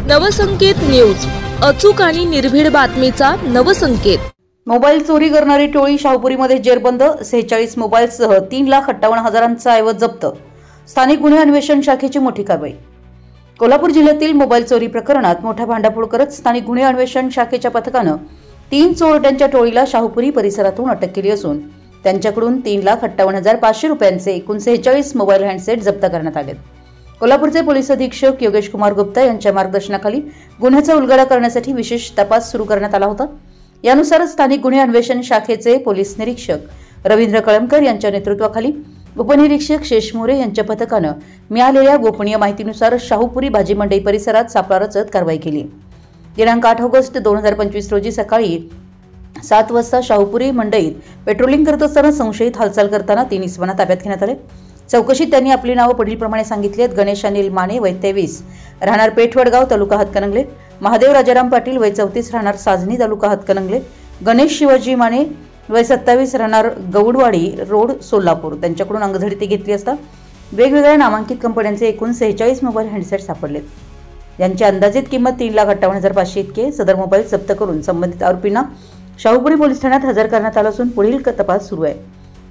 Navsanket news, अचूक आणि निर्भीड बातमीचा नवसंकेत। मोबाईल चोरी करणारी टोळी शाहपुरीमध्ये जेरबंद। 46 मोबाईलसह 3,58,000चा ऐवज जप्त। स्थानिक गुन्हे अन्वेषण शाखेची मोठी कारवाई। कोल्हापूर जिल्ह्यातील मोबाईल चोरी प्रकरणात मोठा भांडाफोड करत स्थानिक गुन्हे अन्वेषण शाखेच्या पथकानं 3 चोरट्यांच्या टोळीला शाहपुरी परिसरातून अटक केली असून त्यांच्याकडून 3,58,500 रुपयांचे एकूण 46 मोबाईल हँडसेट जप्त करण्यात आले। कोल्हापूरचे पोलीस अधीक्षक योगेश कुमार गुप्ता यांच्या मार्गदर्शनाखाली गुन्ह्याचा उलगडा करण्यासाठी विशेष तपास सुरू करण्यात आला होता। यानुसार स्थानिक गुन्हे अन्वेषण शाखेचे पोलीस निरीक्षक रवींद्र कळमकर यांच्या नेतृत्वाखाली उपनिरीक्षक शेष मोरे यांच्या पथकानं मिळालेल्या गोपनीय माहितीनुसार शाहपुरी भाजी मंडई परिसरात सापळा रचत कारवाई केली। दिनांक 8 ऑगस्ट 2025 रोजी सकाळी 7 वाजता शाहपुरी मंडईत पेट्रोलिंग करत असताना संशयित हालचाल करताना 3 इसमांना ताब्यात घेण्यात आले। चौकशीत त्यांनी आपली नावं पुढीलप्रमाणे सांगितली आहेत। गणेश अनिल माने वय 23 राहणार पेठवडगाव तालुका हातकणंगले, महादेव राजाराम पाटील वय 34 राहणार साजनी तालुका हातकणंगले, गणेश शिवाजी माने वय 27 राहणार गौडवाडी रोड सोलापूर त्यांच्याकडून अंगझडती घेतली असता वेगवेगळ्या नामांकित कंपन्यांचे एकूण 46 मोबाईल हँडसेट सापडलेत। यांची अंदाजित किंमत 3,58,500 इतकी। सदर मोबाईल जप्त करून संबंधित आरोपींना शाहपुरी पोलीस ठाण्यात हजर करण्यात आलं असून पुढील तपास सुरू आहे।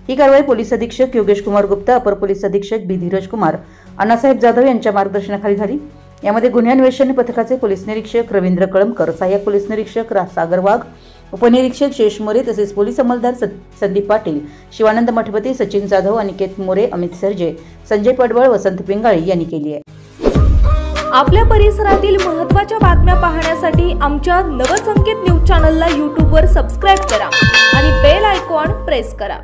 ही कारवाई पोलीस अधीक्षक योगेश कुमार गुप्ता, अपर पोलीस अधीक्षक बी धीरज कुमार, अण्णासाहेब जाधव यांच्या मार्गदर्शनाखाली झाली। यामध्ये गुन्हे अन्वेषण पथकाचे पोलीस निरीक्षक रवींद्र कळमकर, सहाय्यक पोलीस निरीक्षक सागर वाघ, उपनिरीक्षक शेष मोरे तसेच पोलीस अंमलदार संदीप पाटील, शिवानंद मठपती, सचिन जाधव, अनिकेत मोरे, अमित सरजे, संजय पडवळ, वसंत पिंगाळी यांनी केली आहे। आपल्या परिसरातील महत्त्वाच्या बातम्या पाहण्यासाठी आमच्या नवसंकेत न्यूज चॅनलला YouTube वर सबस्क्राइब करा आणि बेल आयकॉन प्रेस करा।